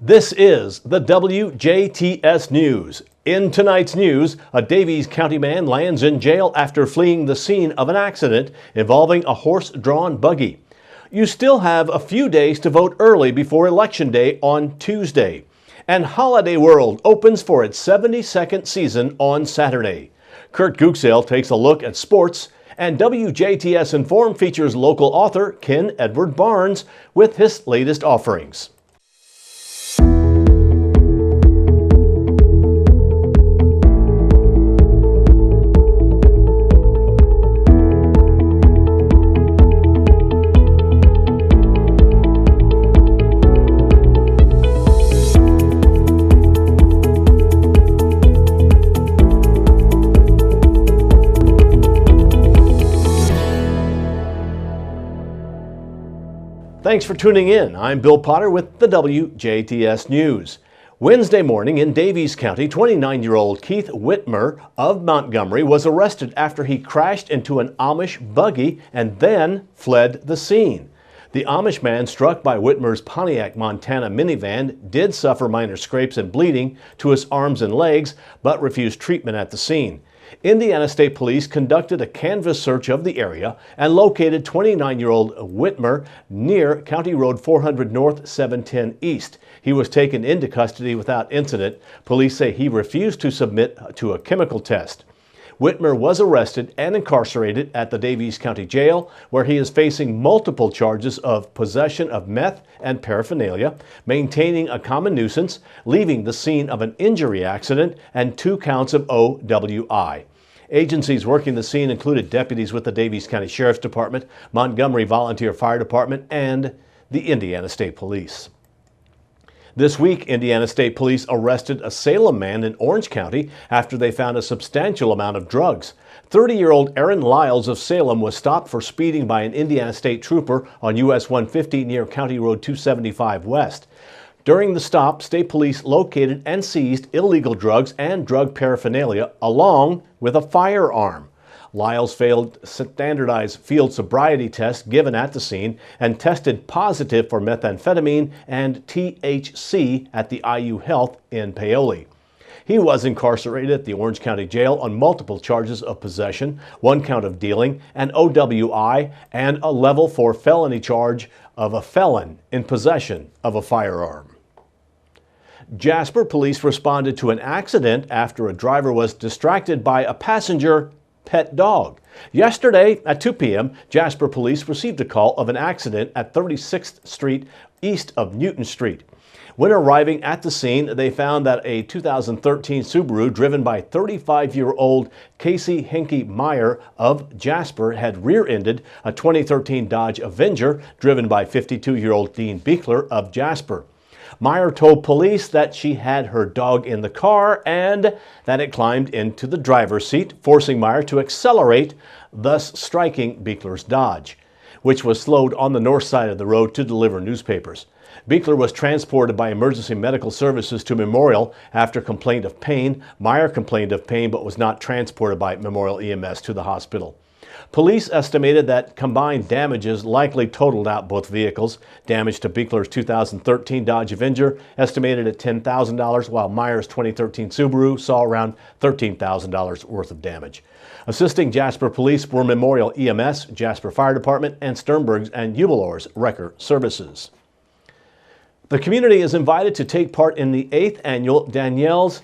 This is the WJTS News. In tonight's news, a Davies County man lands in jail after fleeing the scene of an accident involving a horse-drawn buggy. You still have a few days to vote early before Election Day on Tuesday. And Holiday World opens for its 72nd season on Saturday. Kurt Guxell takes a look at sports, and WJTS Informed features local author Ken Edward Barnes with his latest offerings. Thanks for tuning in. I'm Bill Potter with the WJTS News. Wednesday morning in Davies County, 29-year-old Keith Whitmer of Montgomery was arrested after he crashed into an Amish buggy and then fled the scene. The Amish man struck by Whitmer's Pontiac, Montana minivan did suffer minor scrapes and bleeding to his arms and legs, but refused treatment at the scene. Indiana State Police conducted a canvass search of the area and located 29-year-old Whitmer near County Road 400 North, 710 East. He was taken into custody without incident. Police say he refused to submit to a chemical test. Whitmer was arrested and incarcerated at the Davies County Jail, where he is facing multiple charges of possession of meth and paraphernalia, maintaining a common nuisance, leaving the scene of an injury accident, and 2 counts of OWI. Agencies working the scene included deputies with the Davies County Sheriff's Department, Montgomery Volunteer Fire Department, and the Indiana State Police. This week, Indiana State Police arrested a Salem man in Orange County after they found a substantial amount of drugs. 30-year-old Aaron Lyles of Salem was stopped for speeding by an Indiana State trooper on US 150 near County Road 275 West. During the stop, state police located and seized illegal drugs and drug paraphernalia, along with a firearm. Lyles failed standardized field sobriety tests given at the scene and tested positive for methamphetamine and THC at the IU Health in Paoli. He was incarcerated at the Orange County Jail on multiple charges of possession, 1 count of dealing, an OWI, and a level 4 felony charge of a felon in possession of a firearm. Jasper police responded to an accident after a driver was distracted by a passenger pet dog. Yesterday at 2 p.m., Jasper police received a call of an accident at 36th Street east of Newton Street. When arriving at the scene, they found that a 2013 Subaru driven by 35-year-old Casey Henke Meyer of Jasper had rear-ended a 2013 Dodge Avenger driven by 52-year-old Dean Beekler of Jasper. Meyer told police that she had her dog in the car and that it climbed into the driver's seat, forcing Meyer to accelerate, thus striking Beekler's Dodge, which was slowed on the north side of the road to deliver newspapers. Beekler was transported by emergency medical services to Memorial after complaint of pain. Meyer complained of pain but was not transported by Memorial EMS to the hospital. Police estimated that combined damages likely totaled out both vehicles. Damage to Beekler's 2013 Dodge Avenger estimated at $10,000, while Meyer's 2013 Subaru saw around $13,000 worth of damage. Assisting Jasper Police were Memorial EMS, Jasper Fire Department, and Sternberg's and Eubelor's Wrecker Services. The community is invited to take part in the 8th annual Danielle's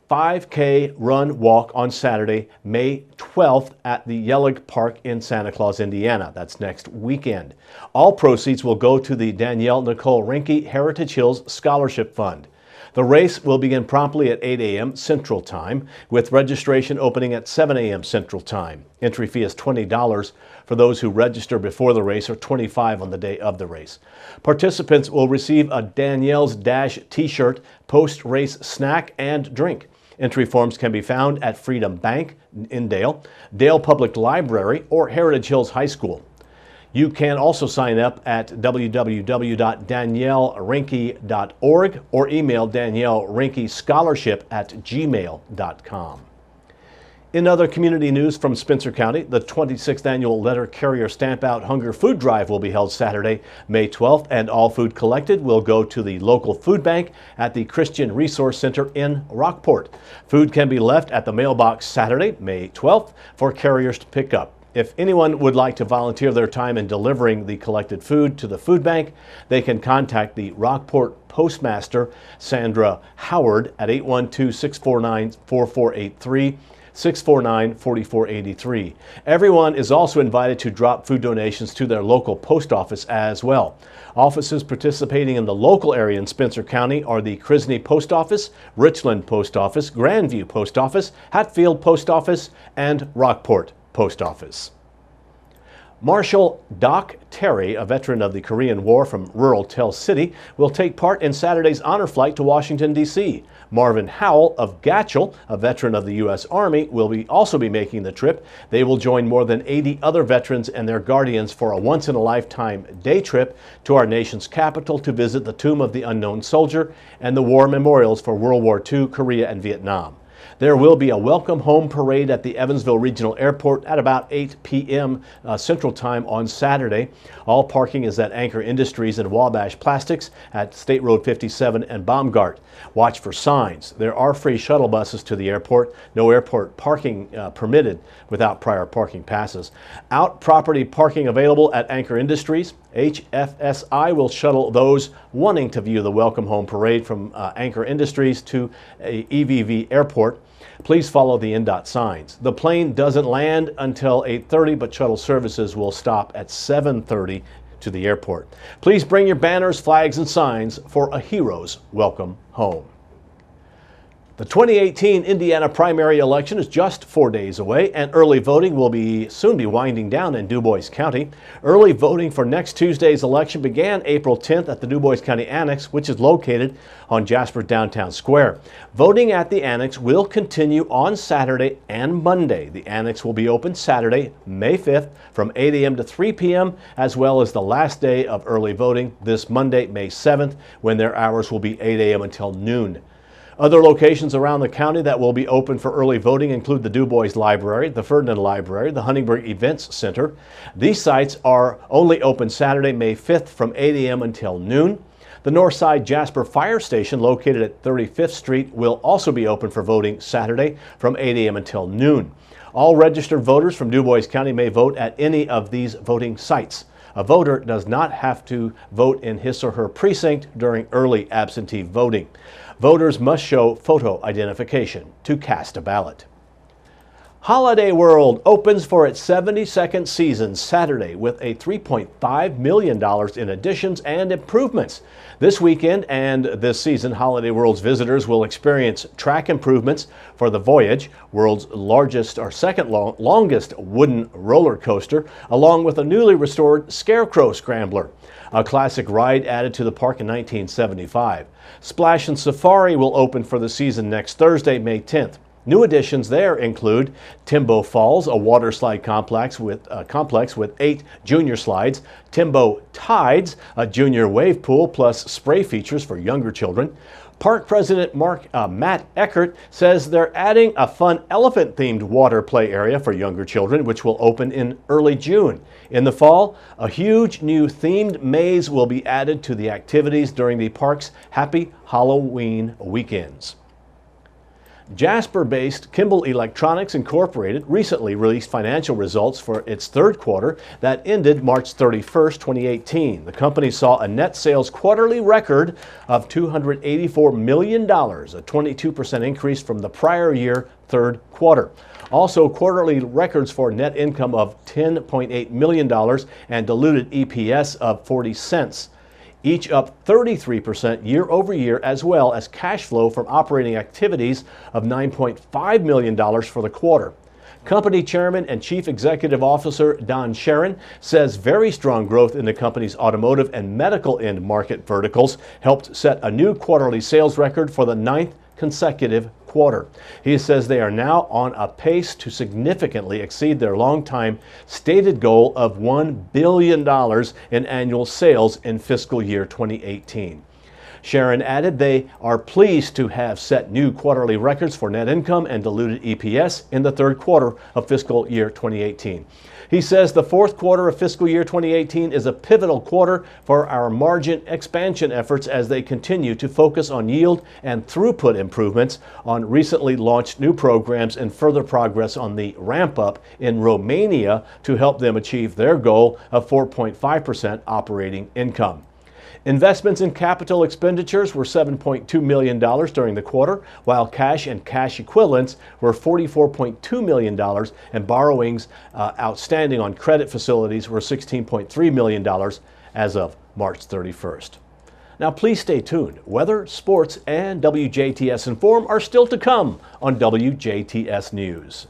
5K Run Walk on Saturday, May 12th at the Yelig Park in Santa Claus, Indiana. That's next weekend. All proceeds will go to the Danielle Nicole Rinke Heritage Hills Scholarship Fund. The race will begin promptly at 8 a.m. Central Time, with registration opening at 7 a.m. Central Time. Entry fee is $20 for those who register before the race or $25 on the day of the race. Participants will receive a Danielle's Dash t-shirt, post-race snack, and drink. Entry forms can be found at Freedom Bank in Dale, Dale Public Library, or Heritage Hills High School. You can also sign up at www.daniellerinke.org or email daniellerinkescholarship@gmail.com. In other community news from Spencer County, the 26th annual Letter Carrier Stamp Out Hunger Food Drive will be held Saturday, May 12th, and all food collected will go to the local food bank at the Christian Resource Center in Rockport. Food can be left at the mailbox Saturday, May 12th, for carriers to pick up. If anyone would like to volunteer their time in delivering the collected food to the food bank, they can contact the Rockport Postmaster, Sandra Howard, at 812-649-4483. 649-4483. Everyone is also invited to drop food donations to their local post office as well. Offices participating in the local area in Spencer County are the Crisney Post Office, Richland Post Office, Grandview Post Office, Hatfield Post Office, and Rockport Post Office. Marshal Doc Terry, a veteran of the Korean War from rural Tell City, will take part in Saturday's honor flight to Washington, D.C. Marvin Howell of Gatchel, a veteran of the U.S. Army, will also be making the trip. They will join more than 80 other veterans and their guardians for a once-in-a-lifetime day trip to our nation's capital to visit the Tomb of the Unknown Soldier and the war memorials for World War II, Korea, and Vietnam. There will be a welcome home parade at the Evansville Regional Airport at about 8 p.m. Central Time on Saturday. All parking is at Anchor Industries and Wabash Plastics at State Road 57 and Baumgart. Watch for signs. There are free shuttle buses to the airport. No airport parking permitted without prior parking passes. Out property parking available at Anchor Industries. HFSI will shuttle those wanting to view the Welcome Home Parade from Anchor Industries to EVV Airport. Please follow the NDOT signs. The plane doesn't land until 8:30, but shuttle services will stop at 7:30 to the airport. Please bring your banners, flags, and signs for a hero's welcome home. The 2018 Indiana primary election is just 4 days away, and early voting will soon be winding down in DuBois County. Early voting for next Tuesday's election began April 10th at the DuBois County Annex, which is located on Jasper Downtown Square. Voting at the Annex will continue on Saturday and Monday. The Annex will be open Saturday, May 5th from 8 a.m. to 3 p.m., as well as the last day of early voting this Monday, May 7th, when their hours will be 8 a.m. until noon. Other locations around the county that will be open for early voting include the DuBois Library, the Ferdinand Library, the Huntingburg Events Center. These sites are only open Saturday, May 5th from 8 a.m. until noon. The Northside Jasper Fire Station, located at 35th Street, will also be open for voting Saturday from 8 a.m. until noon. All registered voters from DuBois County may vote at any of these voting sites. A voter does not have to vote in his or her precinct during early absentee voting. Voters must show photo identification to cast a ballot. Holiday World opens for its 72nd season Saturday with a $3.5 million in additions and improvements. This weekend and this season, Holiday World's visitors will experience track improvements for the Voyage, world's largest or second longest wooden roller coaster, along with a newly restored Scarecrow Scrambler, a classic ride added to the park in 1975. Splash and Safari will open for the season next Thursday, May 10th. New additions there include Timbo Falls, a water slide complex with 8 junior slides, Timbo Tides, a junior wave pool plus spray features for younger children. Park President Matt Eckert says they're adding a fun elephant-themed water play area for younger children, which will open in early June. In the fall, a huge new themed maze will be added to the activities during the park's Happy Halloween weekends. Jasper-based Kimball Electronics Incorporated recently released financial results for its third quarter that ended March 31st, 2018. The company saw a net sales quarterly record of $284 million, a 22% increase from the prior year third quarter. Also, quarterly records for net income of $10.8 million and diluted EPS of 40 cents. Each up 33% year over year, as well as cash flow from operating activities of $9.5 million for the quarter. Company Chairman and Chief Executive Officer Don Sharon says very strong growth in the company's automotive and medical end market verticals helped set a new quarterly sales record for the 9th consecutive quarter. He says they are now on a pace to significantly exceed their long-time stated goal of $1 billion in annual sales in fiscal year 2018. Sharon added they are pleased to have set new quarterly records for net income and diluted EPS in the third quarter of fiscal year 2018. He says the fourth quarter of fiscal year 2018 is a pivotal quarter for our margin expansion efforts as they continue to focus on yield and throughput improvements on recently launched new programs and further progress on the ramp up in Romania to help them achieve their goal of 4.5% operating income. Investments in capital expenditures were $7.2 million during the quarter, while cash and cash equivalents were $44.2 million, and borrowings outstanding on credit facilities were $16.3 million as of March 31st. Now please stay tuned. Weather, sports, and WJTS Inform are still to come on WJTS News.